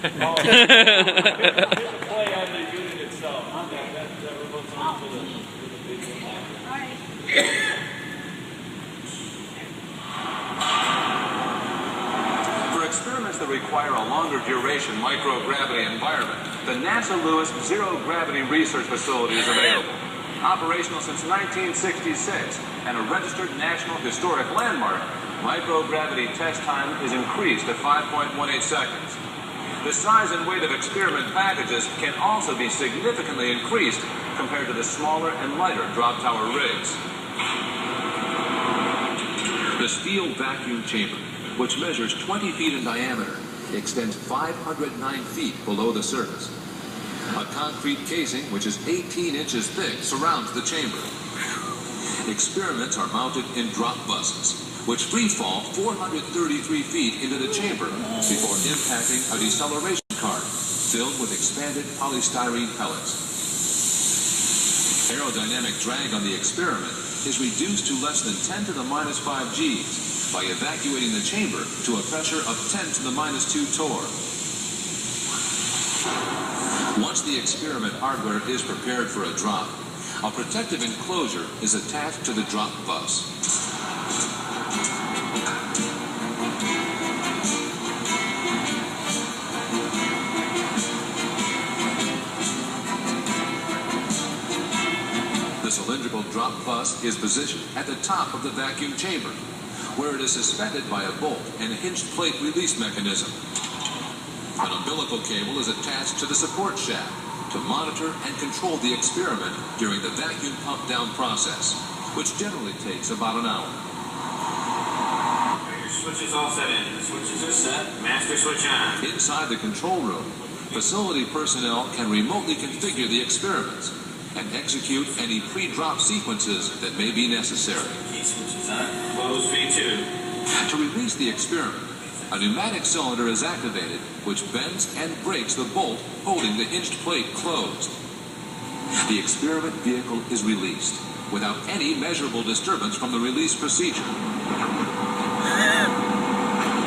Oh, hit the play on the unit itself. That remote's on for the big one. For experiments that require a longer duration microgravity environment, the NASA Lewis Zero Gravity Research Facility is available. Operational since 1966 and a registered National Historic Landmark, microgravity test time is increased to 5.18 seconds. The size and weight of experiment packages can also be significantly increased compared to the smaller and lighter drop tower rigs. The steel vacuum chamber, which measures 20 feet in diameter, extends 509 feet below the surface. A concrete casing, which is 18 inches thick, surrounds the chamber. Experiments are mounted in drop buses, which free fall 433 feet into the chamber before impacting a deceleration cart filled with expanded polystyrene pellets. Aerodynamic drag on the experiment is reduced to less than 10 to the minus 5 Gs by evacuating the chamber to a pressure of 10 to the minus 2 torr. Once the experiment hardware is prepared for a drop, a protective enclosure is attached to the drop bus. The cylindrical drop bus is positioned at the top of the vacuum chamber, where it is suspended by a bolt and a hinged plate release mechanism. An umbilical cable is attached to the support shaft to monitor and control the experiment during the vacuum pump down process, which generally takes about an hour. Your switch is all set in. The switches are set. Master switch on. Inside the control room, facility personnel can remotely configure the experiments and execute any pre-drop sequences that may be necessary. Key switches on. Close V2. To release the experiment, a pneumatic cylinder is activated, which bends and breaks the bolt holding the hinged plate closed. The experiment vehicle is released without any measurable disturbance from the release procedure.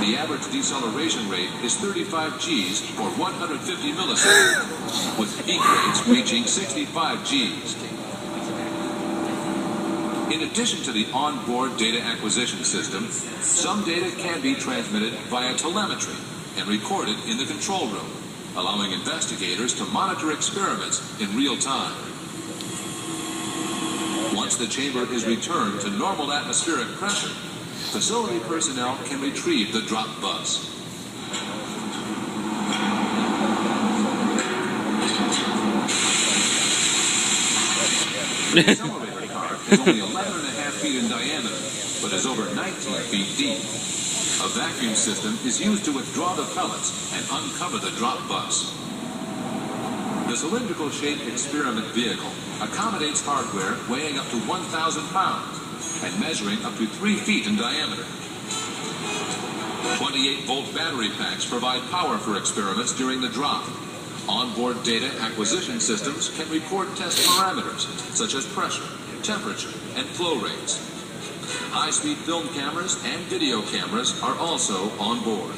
The average deceleration rate is 35 Gs for 150 milliseconds, with peak rates reaching 65 Gs. In addition to the onboard data acquisition system, some data can be transmitted via telemetry and recorded in the control room, allowing investigators to monitor experiments in real time. Once the chamber is returned to normal atmospheric pressure, facility personnel can retrieve the drop bus. The accelerator cart is only 11.5 feet in diameter, but is over 19 feet deep. A vacuum system is used to withdraw the pellets and uncover the drop bus. The cylindrical-shaped experiment vehicle accommodates hardware weighing up to 1,000 pounds and measuring up to 3 feet in diameter. 28-volt battery packs provide power for experiments during the drop. Onboard data acquisition systems can record test parameters such as pressure, temperature, and flow rates. High-speed film cameras and video cameras are also on board.